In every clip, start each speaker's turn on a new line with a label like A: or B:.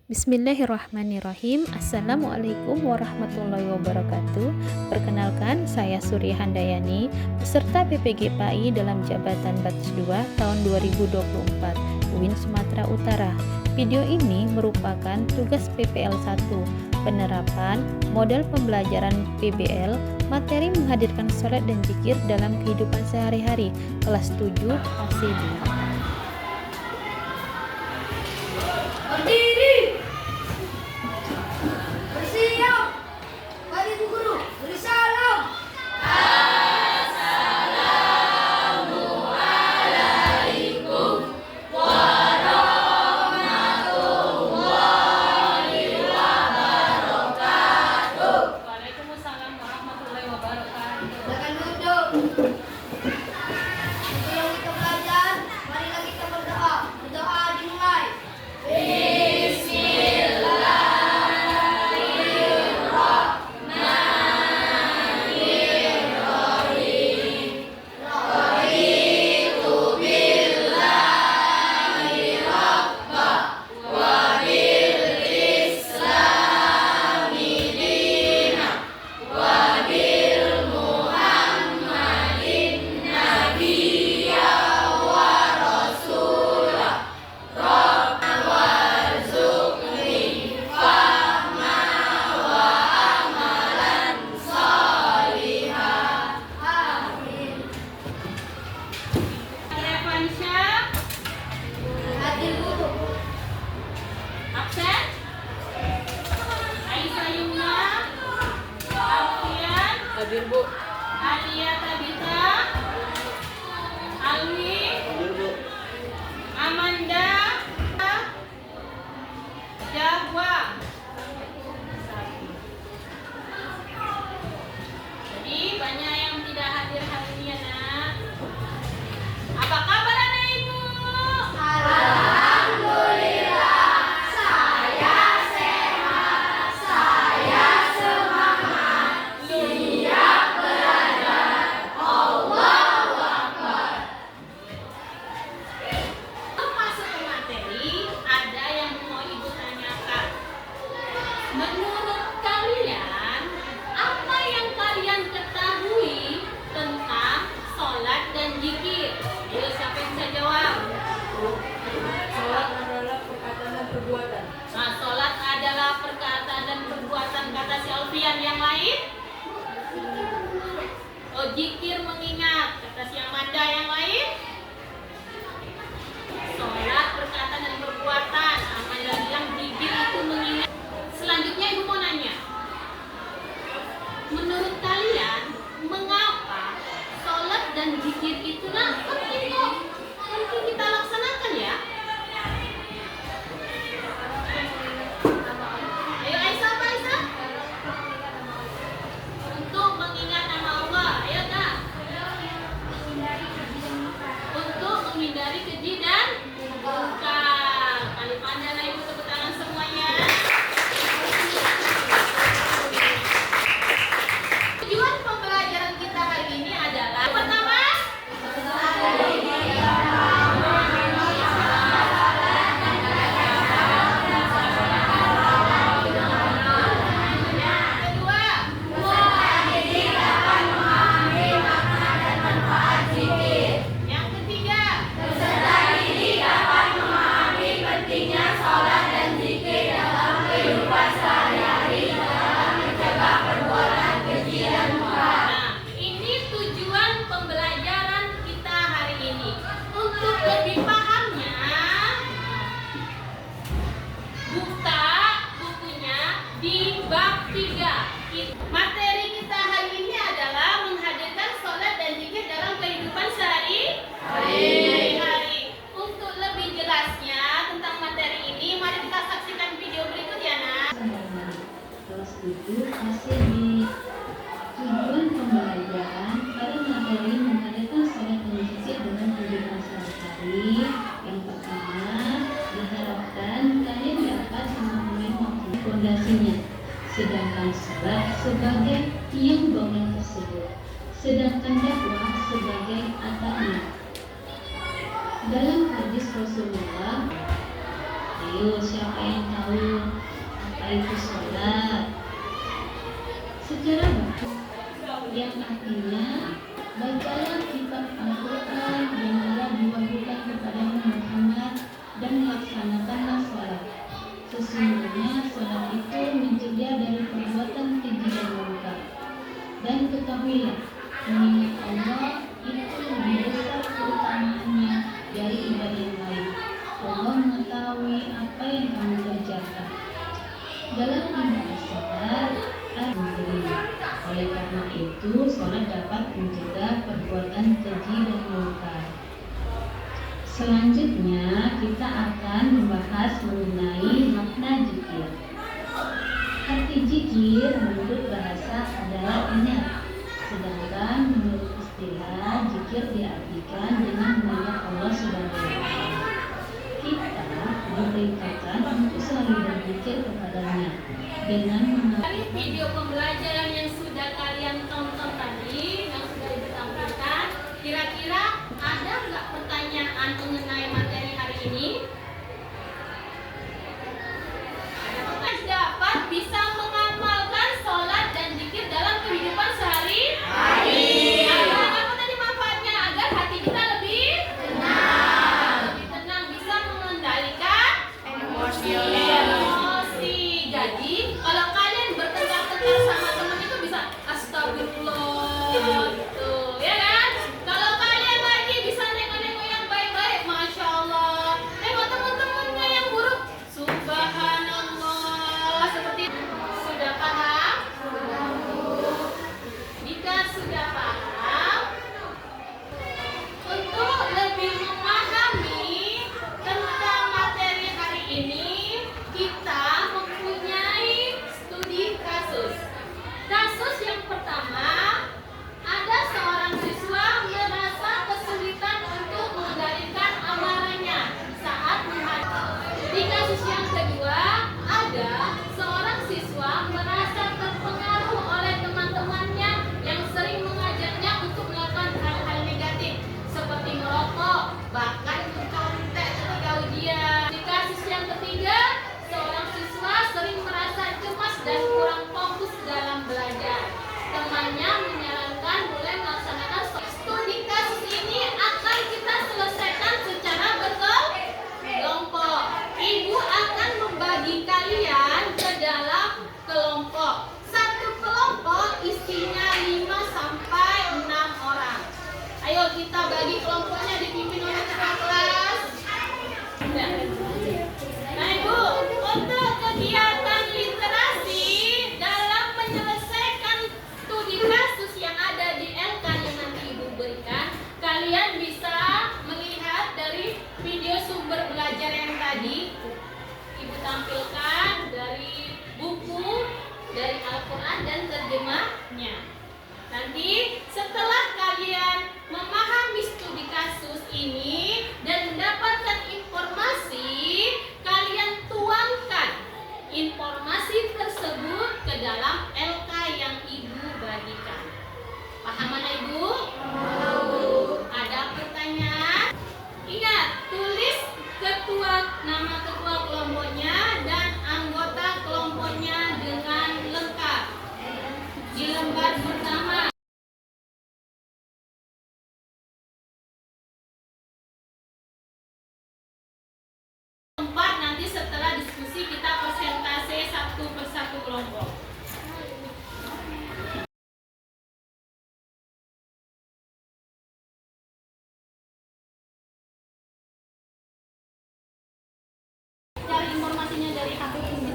A: Bismillahirrahmanirrahim. Assalamualaikum warahmatullahi wabarakatuh. Perkenalkan, saya Surya Handayani, peserta PPG PAI dalam jabatan Batch 2 tahun 2024, UIN Sumatera Utara. Video ini merupakan tugas PPL 1, penerapan model pembelajaran PBL, materi menghadirkan sholat dan zikir dalam kehidupan sehari-hari, kelas 7 ACD.
B: Berdiri, bersiap, mari Bu Guru, beri salam. Assalamualaikum warahmatullahi wabarakatuh.
C: Waalaikumsalam warahmatullahi wabarakatuh.
B: Silakan duduk. Sebelum kita belajar, marilah kita berdoa. Berdoa dimulai.
C: Revansyah,
B: Hadir Guru.
C: absen. Aisyah Yumna, Alfian,
D: Hadir Bu.
C: Alia Tabita, Alwi,
D: Hadir Bu.
C: Amanda, Jawa. Jadi banyak yang tidak hadir hari ini ya nak. Apa kabar anak ibu?
B: Alhamdulillah, saya sehat, saya semangat, siap belajar. Allahu Akbar.
C: Masuk ke materi, ada yang mau ibu tanyakan. Menurut kalian, apa yang kalian ketahui tentang sholat dan zikir? Ayo, siapa yang bisa jawab?
D: Sholat adalah perkataan dan perbuatan.
C: Nah, sholat adalah perkataan dan perbuatan, kata si Alfian. Yang lain? Oh, zikir mengingat, kata si Amanda. Yang lain? Sholat perkataan dan perbuatan. Amanda bilang zikir itu mengingat. Selanjutnya ibu mau nanya, menurut kalian mengapa sholat dan zikir itu penting kok? Penting kita laksanakan ya. Ayo Aisyah, apa Aisyah? Untuk mengingat nama Allah. Ayo Kak. Untuk menghindari keji dan munkar. Kali pandai lah ibu, tepuk tangan semuanya. Tujuan pembelajaran kita hari ini adalah pertama, kedua, yang ketiga, nah, ini tujuan pembelajaran kita hari ini. Untuk lebih pahamnya, buka bukunya di bab 3. Materi kita hari ini adalah menghadirkan sholat dan zikir dalam kehidupan sehari-hari. Untuk lebih jelasnya tentang materi ini, mari kita saksikan video berikut ya nak.
E: Kelas 7 ACD. Tujuan pembelajaran pada materi menghadirkan sholat dan zikir dalam kehidupan sehari-hari. Yang pertama, diharapkan kalian dapat memahami maksud fondasinya, sedangkan sebab sebagai tiang bangunan tersebut, sedangkan dakwah sebagai atapnya. Dalam hadis Rasulullah, ayo siapa yang tahu yaitu sholat. Secara bahasa yang artinya bacalah kitab Al-Quran yang telah diwahyukan kepadamu Muhammad dan laksanakanlah sholat. Sesungguhnya sholat itu mencegah dari perbuatan keji dan munkar. Dan ketahuilah, mengingat Allah itu lebih besar keutamaannya dari ibadah yang lain. Allah mengetahui apa yang kamu kerjakan. Dalam ibadah sholat, oleh karena itu, sholat dapat mencegah perbuatan keji dan munkar. Selanjutnya, kita akan membahas mengenai makna zikir. Arti zikir menurut bahasa adalah ingat, sedangkan menurut istilah zikir diartikan dengan mengingat Allah Subhanahu wa Ta'ala. Kita diperintahkan untuk selalu berzikir kepadanya dengan
C: Dari video pembelajaran yang sudah kalian tonton tadi, yang sudah ditampilkan, kira-kira ada nggak pertanyaan mengenai materi hari ini? Ada pertanyaan dapat bisa mengamalkan sholat dan zikir dalam kehidupan sehari-hari. Apa tadi manfaatnya? Agar hati kita lebih tenang, bisa mengendalikan emosi. Jadi kalau kalian bertengkar-tengkar sama teman itu bisa astagfirullah gitu, ya kan? Kalau kalian lagi bisa nengok-nengok yang baik-baik, masya Allah. Nengok teman-temannya yang buruk, subhanallah. Seperti sudah paham? Jika sudah paham, untuk lebih memahami tentang materi hari ini, kita mempunyai studi kasus. Kasus yang pertama, ada seorang siswa merasa kesulitan untuk mengendalikan amarahnya saat menghadapi. Di kasus yang kedua, ada seorang siswa merasa terpengaruh oleh teman-temannya yang sering mengajaknya untuk melakukan hal-hal negatif seperti merokok, bahkan mencontek ketika ujian. Di kasus yang ketiga, seorang siswa sering merasa cemas dan kurang fokus dalam belajar. Temannya menyarankan mulai melaksanakan studi kasus ini akan kita selesaikan secara berkelompok. Ibu akan membagi kalian ke dalam kelompok. Satu kelompok isinya 5 sampai 6 orang. Ayo kita bagi kelompoknya, dipimpin oleh ketua kelas. Nah Ibu, untuk kegiatan literasi dalam menyelesaikan studi kasus yang ada di LK yang nanti Ibu berikan, kalian bisa melihat dari video sumber belajar yang tadi Ibu tampilkan, dari buku, dari Al-Quran dan terjemahnya. Nanti setelah kalian memahami studi kasus ini dan mendapatkan informasi, kalian tuangkan informasi tersebut ke dalam LK yang Ibu bagikan. Paham mana Ibu? Ada pertanyaan? Ingat, tulis nama ketua kelompoknya dan anggota kelompoknya dengan lengkap di lembar pertama. Nanti setelah diskusi kita persentase satu persatu kelompok. Cari informasinya dari aku ini.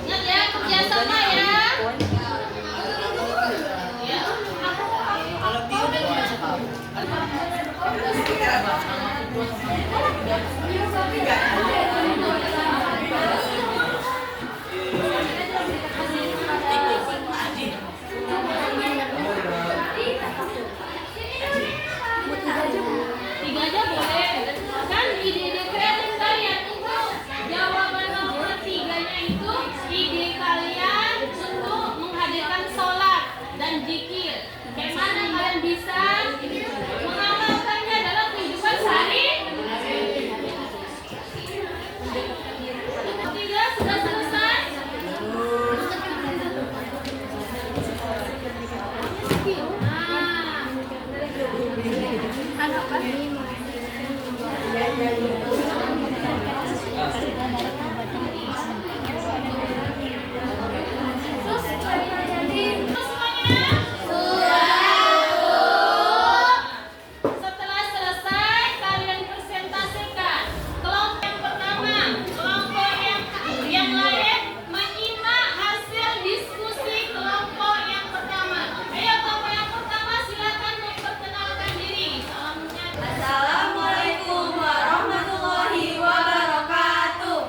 C: Ingat ya, kerjasama ya. Tiga aja boleh. Kan ide-ide kreatif kalian itu, jawaban nomor 3-nya itu ide kalian untuk menghadirkan sholat dan zikir. Bagaimana kalian bisa mengamalkannya dalam kehidupan sehari. Tiga sudah selesai. Setelah selesai, kalian presentasikan. Kelompok yang pertama, kelompok yang lain menyimak hasil diskusi kelompok yang pertama. Ayo kelompok yang pertama silakan memperkenalkan diri. Salamnya.
B: Assalamualaikum warahmatullahi wabarakatuh.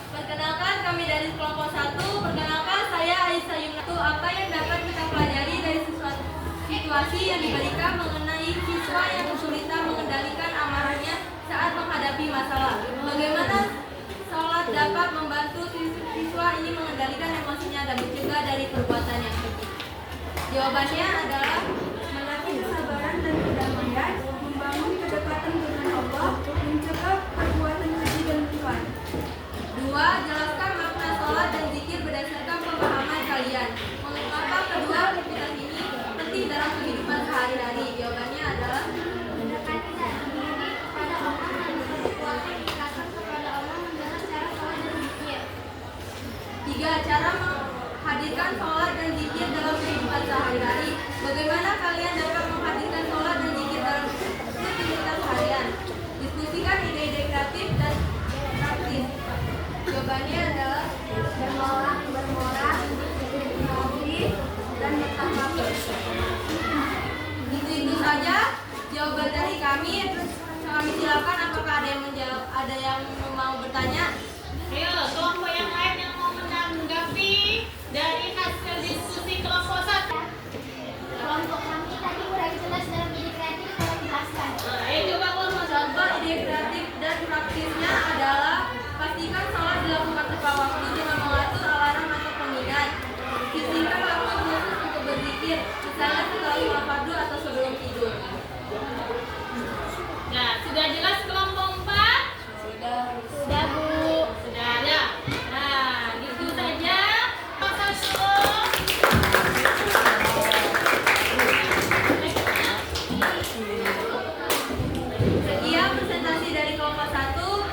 B: Perkenalkan kami dari kelompok 1. Perkenalkan saya Aisyah Yumnatu. Apa yang dapat kita pelajari dari situasi yang diberikan mengenai siswa yang kesulitan mengendalikan amarahnya saat menghadapi masalah. Bagaimana sholat dapat membantu siswa ini mengendalikan emosinya dan mencegah dari perbuatan yang keji? Jawabannya adalah melatih kesabaran dan kedamaian, membangun kedekatan dengan Allah, mencegah perbuatan keji dan munkar. 2. Jelaskan makna sholat dan zikir berdasarkan pemahaman kalian. Mengapa kedua aktivitas ini penting dalam kehidupan sehari-hari? Jawabannya adalah mendekati diri kepada Allah dan berbuat ikatan kepada Allah dengan cara sholat dan zikir. 3. Cara menghadirkan sholat dan zikir dalam kehidupan sehari-hari. Bagaimana kalian dapat menghadirkan sholat dan zikir dalam rutinitas harian? Diskusikan ide-ide kreatif dan praktis. Jawabannya adalah bermoral, dan bertakwa. Itu saja jawaban dari kami. Kami silakan apakah ada yang mau bertanya?
C: Ayo kelompok yang lain yang mau menanggapi dari hasil diskusi kelompok 1.
B: Kelompok kami tadi udah jelas dalam ide kreatif yang dijelaskan.
C: Ayo coba kelompok 1.
B: Contoh ide kreatif dan praktisnya adalah pastikan sholat dilakukan tepat waktu dengan mengatur alarm atau pengingat. Sisihkan waktu khusus untuk berzikir, misalnya setelah sholat fardu atau sebelum tidur.
C: Nah, sudah jelas kelompok 4? Sudah Bu. Sudah ada. Nah, gitu saja. Kelompok 1.
B: Sekian presentasi dari kelompok 1.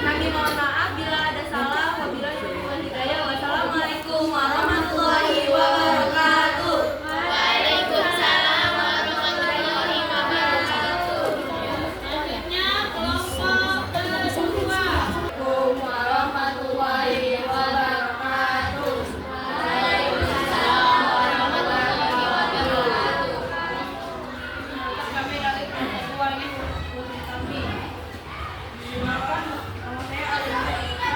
B: Kami mohon maaf bila ada salah. Wabillahi taufiq wal hidayah. Wassalamualaikum warahmatullahi wabarakatuh. Waalaikumsalam warahmatullahi wabarakatuh.
C: Selanjutnya kelompok kedua.
B: Assalamualaikum warahmatullahi wabarakatuh. Waalaikumsalam warahmatullahi wabarakatuh.
D: Kami dari kelompok 2 ini kami. Silakan, nama saya Alina Eka.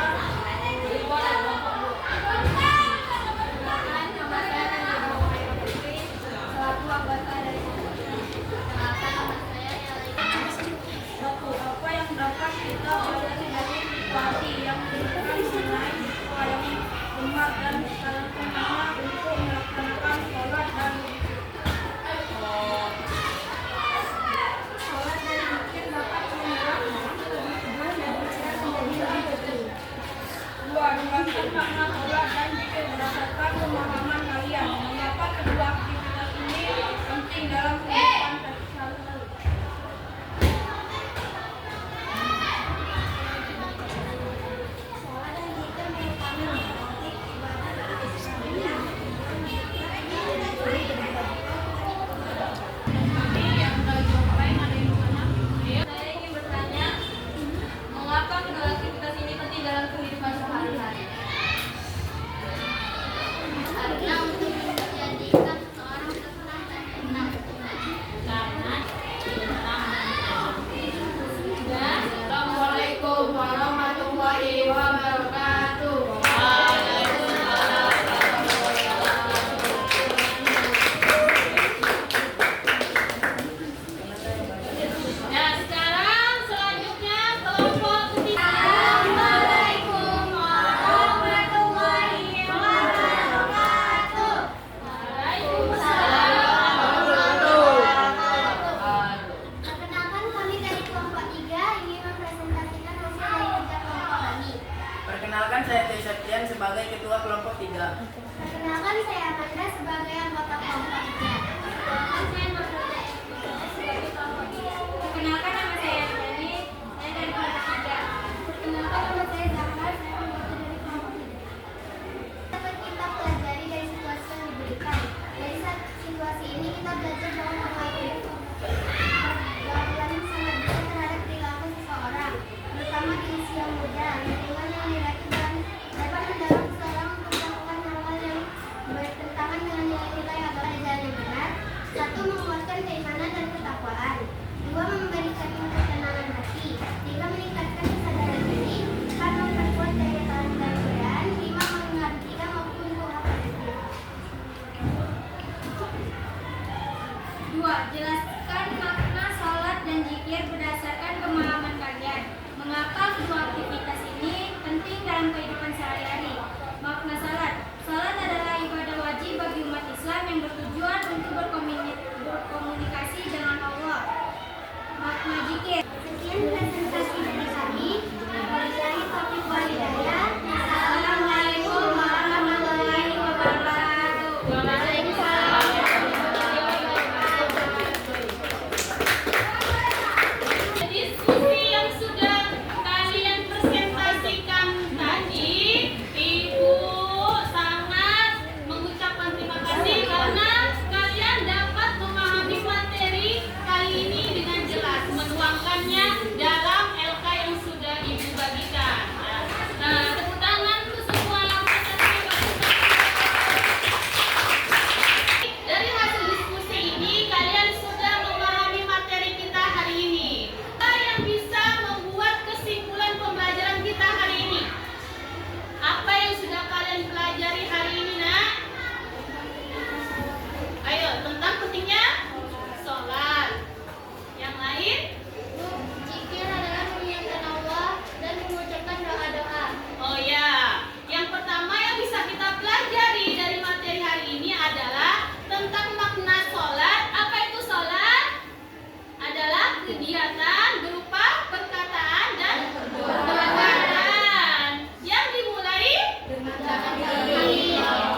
D: Dari kelompok 1. Apa yang dapat kita pelajari dari situasi yang diberikan mengenai siswa yang lemah dan bagaimana untuk melaksanakan sholat dan zikir dapat mengubah kehidupan dan pikiran menjadi lebih betul. 2. Jelaskan makna sholat dan zikir berdasarkan pemahaman kalian. Mengapa kedua aktivitas ini penting dalam kehidupan sehari-hari?
B: Sholat dan zikir merupakan praktik ibadah Islam
C: Amin.